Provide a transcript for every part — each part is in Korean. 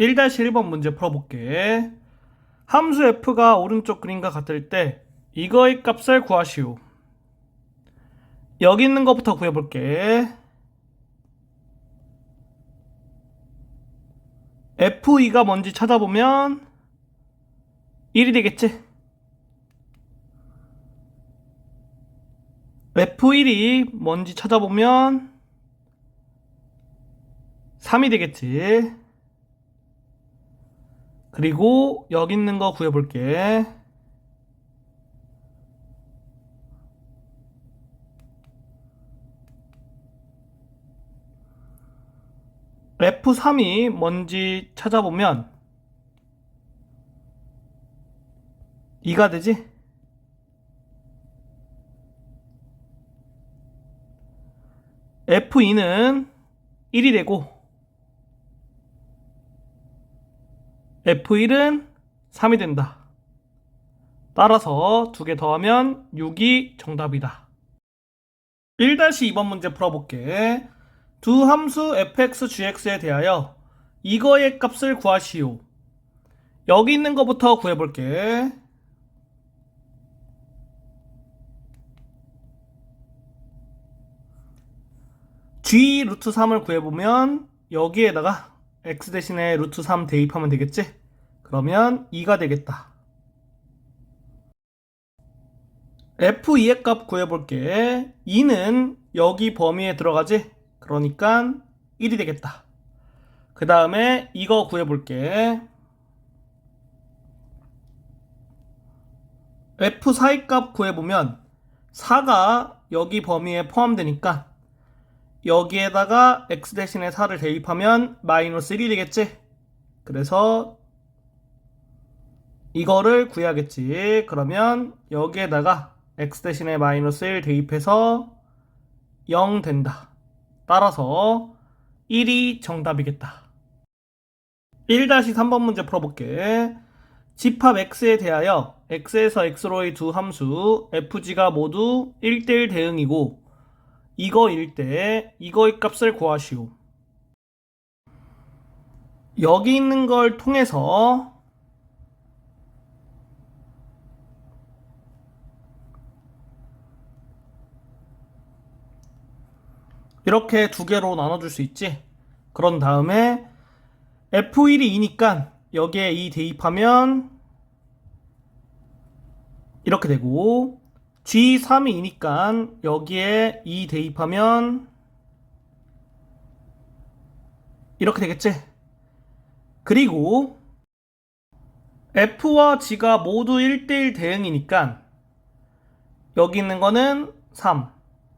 1-1번 문제 풀어볼게. 함수 f가 오른쪽 그림과 같을 때 이거의 값을 구하시오. 여기 있는 것부터 구해볼게. f2가 뭔지 찾아보면 1이 되겠지? f1이 뭔지 찾아보면 3이 되겠지? 그리고 여기 있는 거 구해볼게. F3이 뭔지 찾아보면 2가 되지? F2는 1이 되고 F1은 3이 된다. 따라서 두 개 더하면 6이 정답이다. 1-2번 문제 풀어볼게. 두 함수 fx, gx에 대하여 이거의 값을 구하시오. 여기 있는 것부터 구해볼게. g 루트 3을 구해보면 여기에다가 x 대신에 루트 3 대입하면 되겠지? 그러면 2가 되겠다. f2의 값 구해볼게. 2는 여기 범위에 들어가지? 그러니까 1이 되겠다. 그 다음에 이거 구해볼게. f4의 값 구해보면 4가 여기 범위에 포함되니까 여기에다가 x 대신에 4를 대입하면 마이너스 1이 되겠지? 그래서 이거를 구해야겠지. 그러면 여기에다가 x 대신에 마이너스 1 대입해서 0 된다. 따라서 1이 정답이겠다. 1-3번 문제 풀어볼게. 집합 x에 대하여 x에서 x로의 두 함수 fg가 모두 1대1 대응이고 이거일 때 이거의 값을 구하시오. 여기 있는 걸 통해서 이렇게 두 개로 나눠줄 수 있지. 그런 다음에 f1이 2니까 여기에 2 대입하면 이렇게 되고 g3이 2니까 여기에 2 대입하면 이렇게 되겠지. 그리고 f와 g가 모두 1대1 대응이니까 여기 있는 거는 3,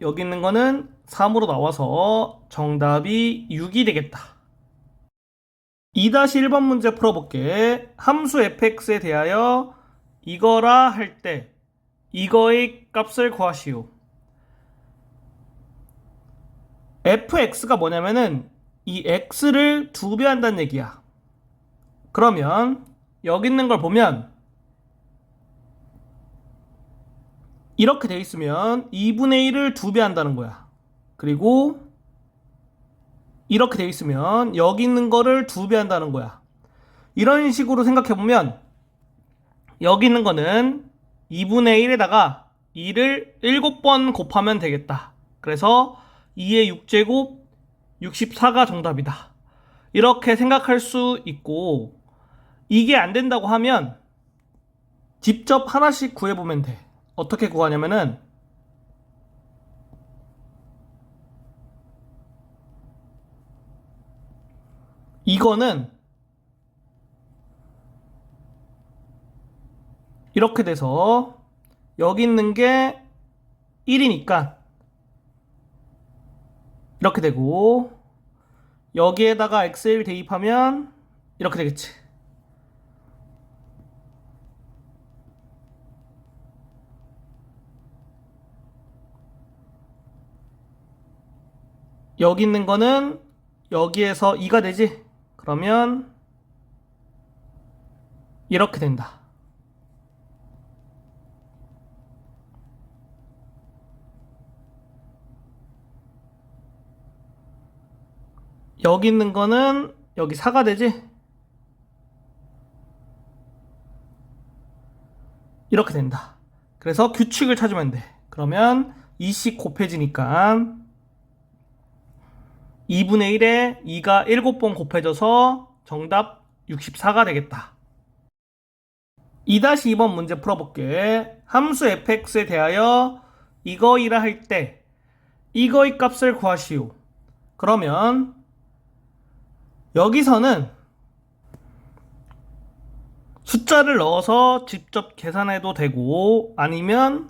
여기 있는 거는 3으로 나와서 정답이 6이 되겠다. 2-1번 문제 풀어볼게. 함수 fx에 대하여 이거라 할 때 이거의 값을 구하시오. fx가 뭐냐면은 이 x를 2배 한다는 얘기야. 그러면 여기 있는 걸 보면 이렇게 돼 있으면 2분의 1을 2배 한다는 거야. 그리고 이렇게 돼 있으면 여기 있는 거를 2배 한다는 거야. 이런 식으로 생각해보면 여기 있는 거는 2분의 1에다가 2를 7번 곱하면 되겠다. 그래서 2의 6제곱 64가 정답이다. 이렇게 생각할 수 있고 이게 안 된다고 하면 직접 하나씩 구해보면 돼. 어떻게 구하냐면은 이거는 이렇게 돼서 여기 있는 게 1이니까 이렇게 되고 여기에다가 x를 대입하면 이렇게 되겠지. 여기 있는 거는 여기에서 2가 되지? 그러면 이렇게 된다. 여기 있는 거는 여기 4가 되지? 이렇게 된다. 그래서 규칙을 찾으면 돼. 그러면 2씩 곱해지니까 2분의 1에 2가 7번 곱해져서 정답 64가 되겠다. 2-2번 문제 풀어볼게. 함수 fx에 대하여 이거이라 할 때 이거의 값을 구하시오. 그러면 여기서는 숫자를 넣어서 직접 계산해도 되고 아니면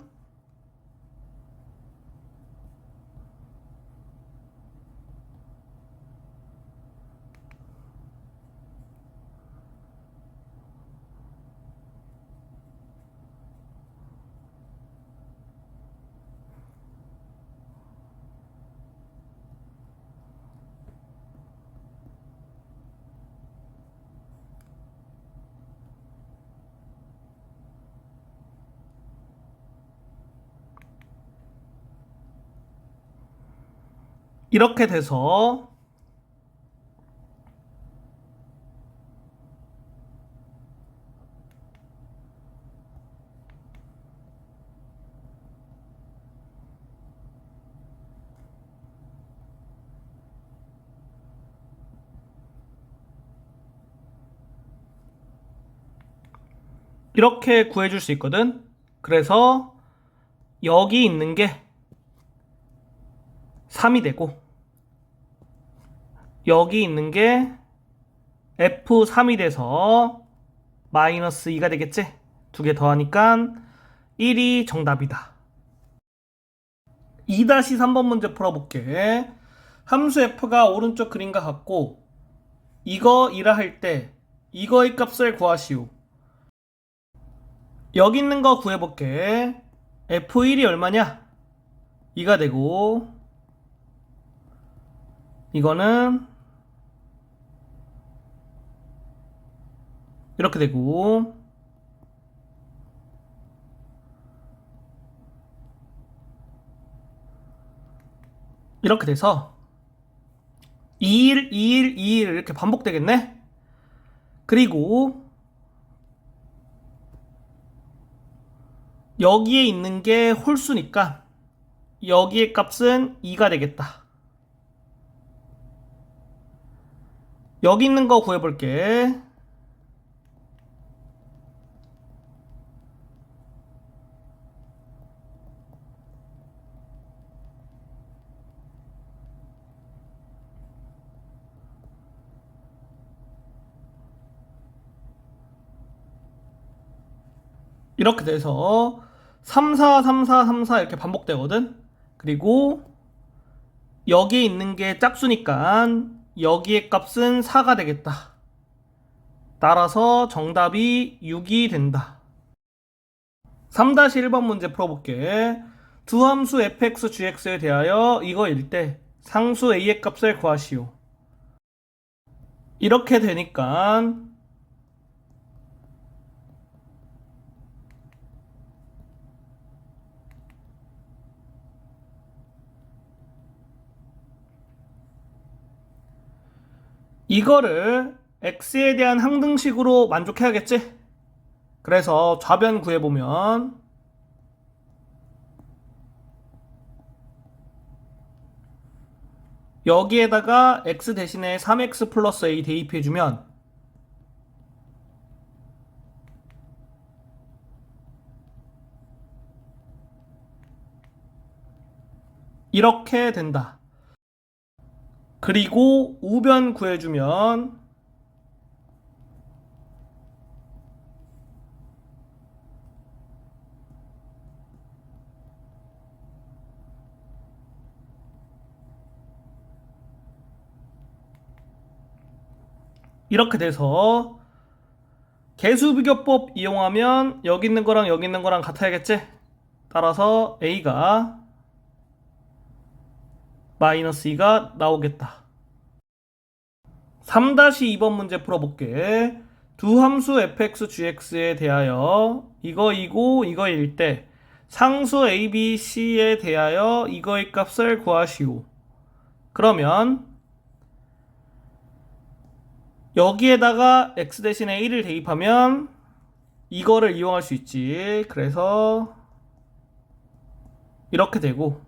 이렇게 돼서 이렇게 구해줄 수 있거든. 그래서 여기 있는 게 3이 되고 여기 있는 게 F3이 돼서 마이너스 2가 되겠지? 두 개 더하니까 1이 정답이다. 2-3번 문제 풀어볼게. 함수 f가 오른쪽 그림과 같고 이거 이라 할 때 이거의 값을 구하시오. 여기 있는 거 구해볼게. f1이 얼마냐? 2가 되고 이거는 이렇게 되고 이렇게 돼서 2일, 2일, 2일 이렇게 반복되겠네? 그리고 여기에 있는 게 홀수니까 여기의 값은 2가 되겠다. 여기 있는 거 구해볼게. 이렇게 돼서 3, 4, 3, 4, 3, 4 이렇게 반복되거든. 그리고 여기에 있는 게 짝수니까 여기의 값은 4가 되겠다. 따라서 정답이 6이 된다. 3-1번 문제 풀어볼게. 두 함수 fx, gx에 대하여 이거일 때 상수 a의 값을 구하시오. 이렇게 되니까 이거를 x에 대한 항등식으로 만족해야겠지? 그래서 좌변 구해보면 여기에다가 x 대신에 3x 플러스 a 대입해주면 이렇게 된다. 그리고 우변 구해주면 이렇게 돼서 개수비교법 이용하면 여기 있는 거랑 여기 있는 거랑 같아야겠지? 따라서 a가 마이너스 2가 나오겠다. 3-2번 문제 풀어볼게. 두 함수 fx, gx에 대하여 이거이고 이거일 때 상수 a, b, c에 대하여 이거의 값을 구하시오. 그러면 여기에다가 x 대신에 1을 대입하면 이거를 이용할 수 있지. 그래서 이렇게 되고,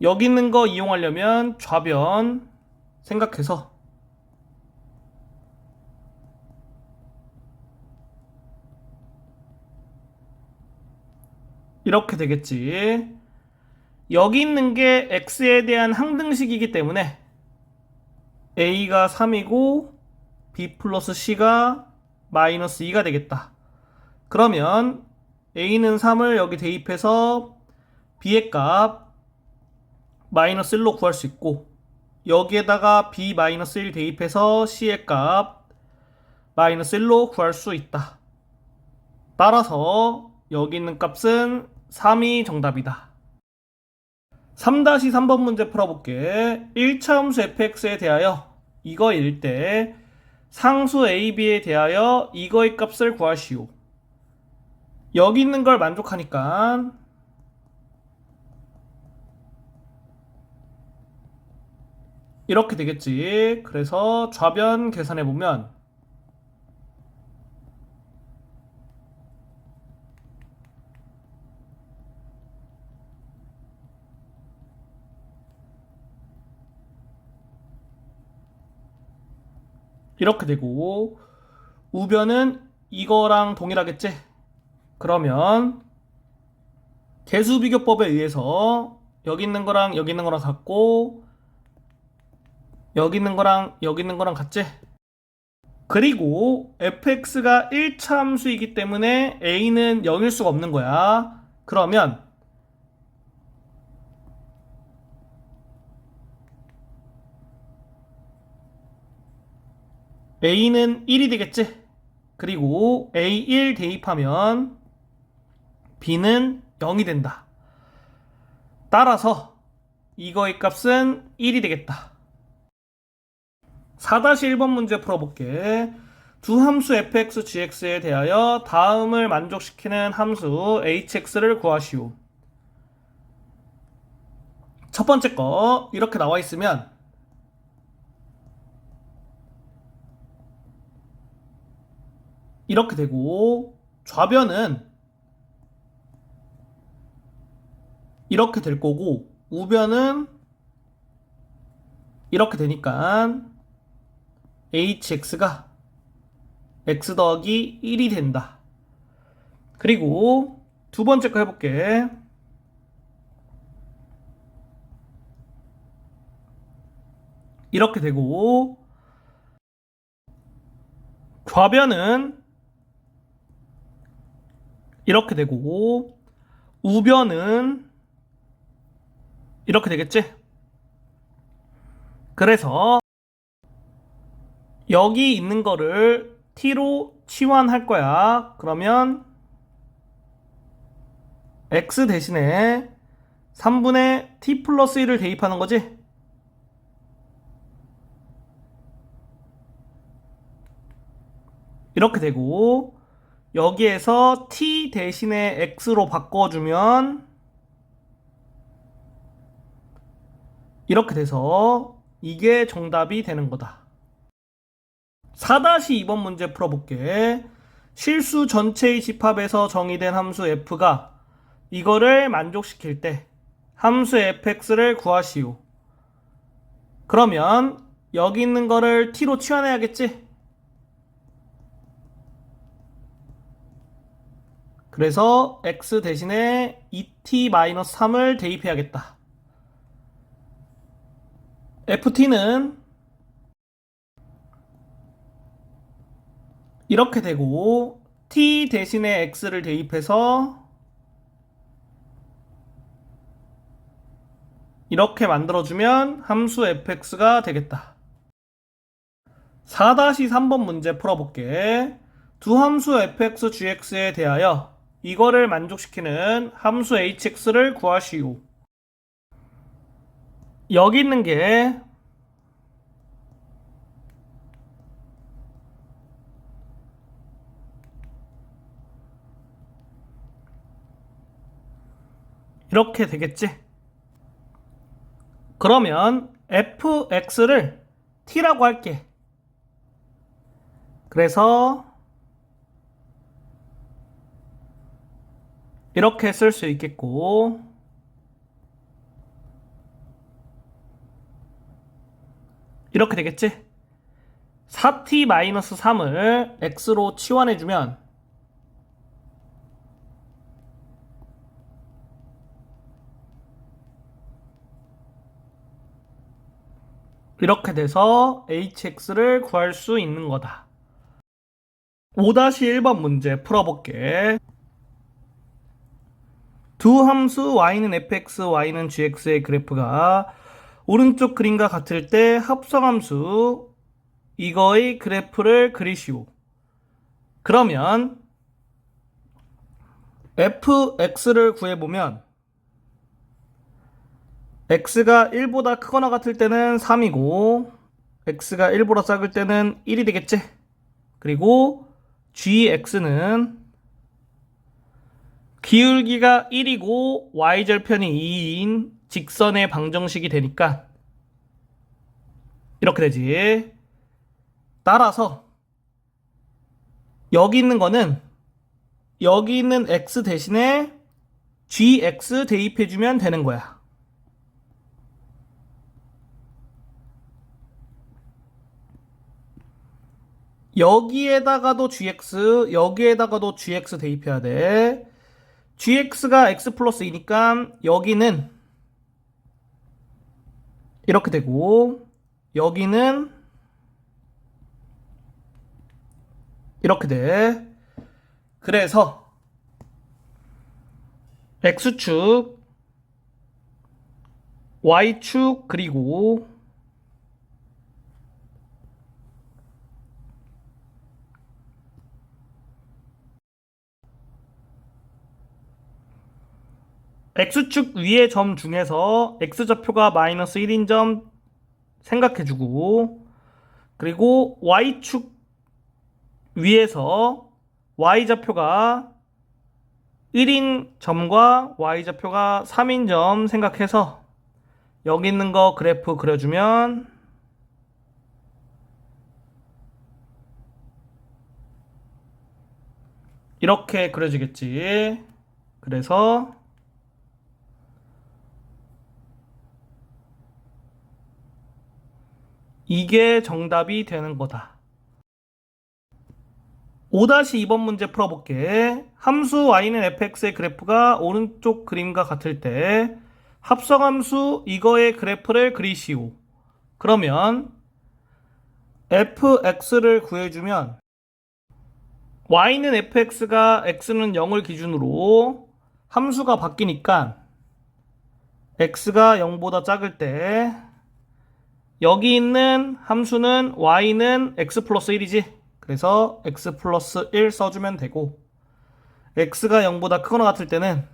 여기 있는 거 이용하려면 좌변 생각해서 이렇게 되겠지. 여기 있는 게 x에 대한 항등식이기 때문에 a가 3이고 b 플러스 c가 마이너스 2가 되겠다. 그러면 a는 3을 여기 대입해서 b의 값 마이너스 1로 구할 수 있고, 여기에다가 b 마이너스 1 대입해서 c의 값 마이너스 1로 구할 수 있다. 따라서 여기 있는 값은 3이 정답이다. 3-3번 문제 풀어볼게. 1차 함수 fx에 대하여 이거일 때 상수 ab에 대하여 이거의 값을 구하시오. 여기 있는 걸 만족하니까 이렇게 되겠지. 그래서 좌변 계산해보면 이렇게 되고, 우변은 이거랑 동일하겠지? 그러면 개수비교법에 의해서 여기 있는 거랑 여기 있는 거랑 같고, 여기 있는 거랑 여기 있는 거랑 같지? 그리고 fx가 1차 함수이기 때문에 a는 0일 수가 없는 거야. 그러면 a는 1이 되겠지? 그리고 a1 대입하면 b는 0이 된다. 따라서 이거의 값은 1이 되겠다. 4-1번 문제 풀어볼게. 두 함수 fx, gx에 대하여 다음을 만족시키는 함수 hx를 구하시오. 첫 번째 거 이렇게 나와 있으면 이렇게 되고, 좌변은 이렇게 될 거고, 우변은 이렇게 되니까 hx가 x 더하기 1이 된다. 그리고 두 번째 거 해볼게. 이렇게 되고, 좌변은 이렇게 되고, 우변은 이렇게 되겠지? 그래서 여기 있는 거를 t로 치환할 거야. 그러면 x 대신에 3분의 t 플러스 1을 대입하는 거지? 이렇게 되고, 여기에서 t 대신에 x로 바꿔주면 이렇게 돼서 이게 정답이 되는 거다. 4-2번 문제 풀어볼게. 실수 전체의 집합에서 정의된 함수 f가 이거를 만족시킬 때 함수 fx를 구하시오. 그러면 여기 있는 거를 t로 치환해야겠지? 그래서 x 대신에 2t-3을 대입해야겠다. ft는 이렇게 되고, t 대신에 x를 대입해서 이렇게 만들어주면 함수 fx가 되겠다. 4-3번 문제 풀어볼게. 두 함수 fx, gx에 대하여 이거를 만족시키는 함수 hx를 구하시오. 여기 있는 게 이렇게 되겠지? 그러면 fx를 t라고 할게. 그래서 이렇게 쓸 수 있겠고, 이렇게 되겠지? 4t-3을 x로 치환해주면 이렇게 돼서 hx를 구할 수 있는 거다. 5-1번 문제 풀어볼게. 두 함수 y는 fx, y는 gx의 그래프가 오른쪽 그림과 같을 때 합성함수 이거의 그래프를 그리시오. 그러면 fx를 구해보면 x가 1보다 크거나 같을 때는 3이고 x가 1보다 작을 때는 1이 되겠지? 그리고 gx는 기울기가 1이고 y절편이 2인 직선의 방정식이 되니까 이렇게 되지. 따라서 여기 있는 거는 여기 있는 x 대신에 gx 대입해주면 되는 거야. 여기에다가도 gx, 여기에다가도 gx 대입해야 돼. gx가 x 플러스 2니까 여기는 이렇게 되고 여기는 이렇게 돼. 그래서 x축, y축, 그리고 x축 위의 점 중에서 x좌표가 마이너스 1인 점 생각해주고, 그리고 y축 위에서 y좌표가 1인 점과 y좌표가 3인 점 생각해서 여기 있는 거 그래프 그려주면 이렇게 그려지겠지. 그래서 이게 정답이 되는 거다. 5-2번 문제 풀어볼게. 함수 y는 fx의 그래프가 오른쪽 그림과 같을 때 합성함수 이거의 그래프를 그리시오. 그러면 fx를 구해주면 y는 fx가 x는 0을 기준으로 함수가 바뀌니까 x가 0보다 작을 때 여기 있는 함수는 y는 x 플러스 1이지. 그래서 x 플러스 1 써주면 되고, x가 0보다 크거나 같을 때는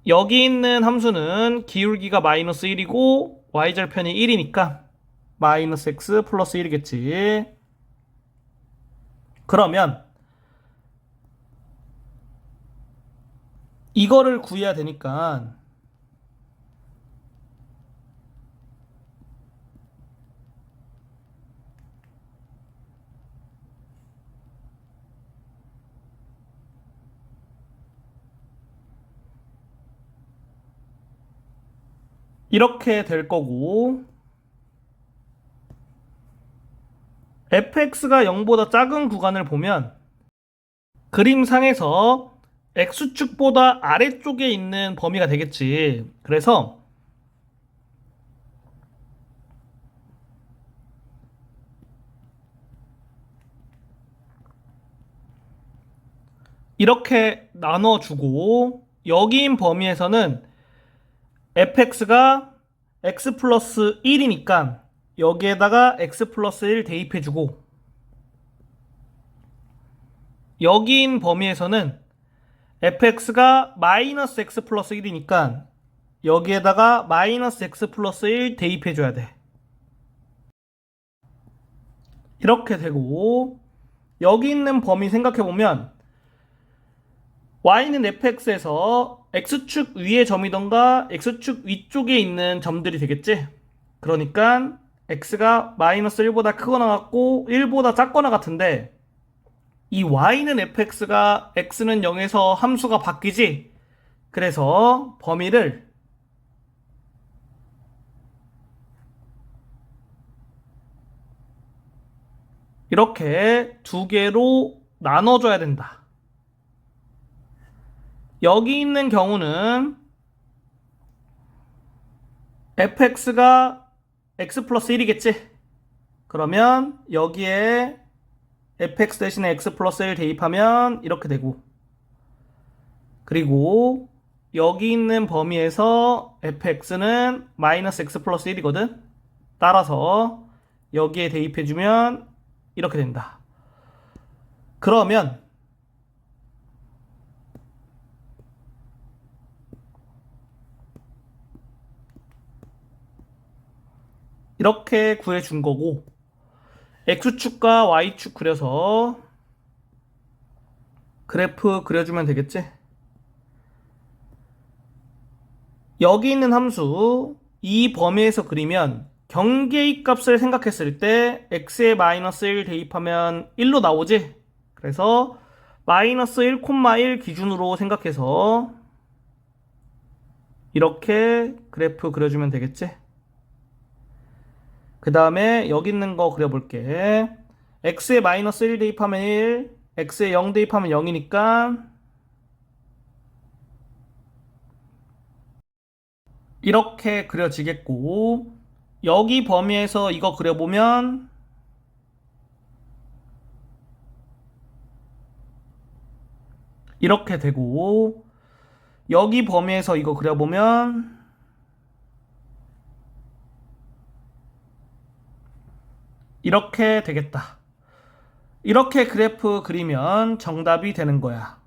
여기 있는 함수는 기울기가 마이너스 1이고 y절편이 1이니까 마이너스 x 플러스 1이겠지. 그러면 이거를 구해야 되니까 이렇게 될 거고, fx가 0보다 작은 구간을 보면 그림상에서 x축보다 아래쪽에 있는 범위가 되겠지. 그래서 이렇게 나눠주고 여기인 범위에서는 fx가 x 플러스 1이니까 여기에다가 x 플러스 1 대입해주고, 여기인 범위에서는 fx가 마이너스 x 플러스 1이니까 여기에다가 마이너스 x 플러스 1 대입해줘야 돼. 이렇게 되고, 여기 있는 범위 생각해보면 y는 fx에서 x축 위의 점이던가 x축 위쪽에 있는 점들이 되겠지. 그러니까 x가 마이너스 1보다 크거나 같고 1보다 작거나 같은데 이 y는 fx가 x는 0에서 함수가 바뀌지? 그래서 범위를 이렇게 두 개로 나눠줘야 된다. 여기 있는 경우는 fx가 x 플러스 1이겠지? 그러면 여기에 fx 대신에 x 플러스 1 대입하면 이렇게 되고, 그리고 여기 있는 범위에서 fx는 마이너스 x 플러스 1이거든? 따라서 여기에 대입해주면 이렇게 된다. 그러면 이렇게 구해준 거고, x축과 y축 그려서 그래프 그려주면 되겠지? 여기 있는 함수 이 범위에서 그리면 경계의 값을 생각했을 때 x에 마이너스 1 대입하면 1로 나오지? 그래서 마이너스 1,1 기준으로 생각해서 이렇게 그래프 그려주면 되겠지? 그 다음에 여기 있는 거 그려볼게. x에 마이너스 1 대입하면 1, x에 0 대입하면 0이니까 이렇게 그려지겠고, 여기 범위에서 이거 그려보면 이렇게 되고, 여기 범위에서 이거 그려보면 이렇게 되겠다. 이렇게 그래프 그리면 정답이 되는 거야.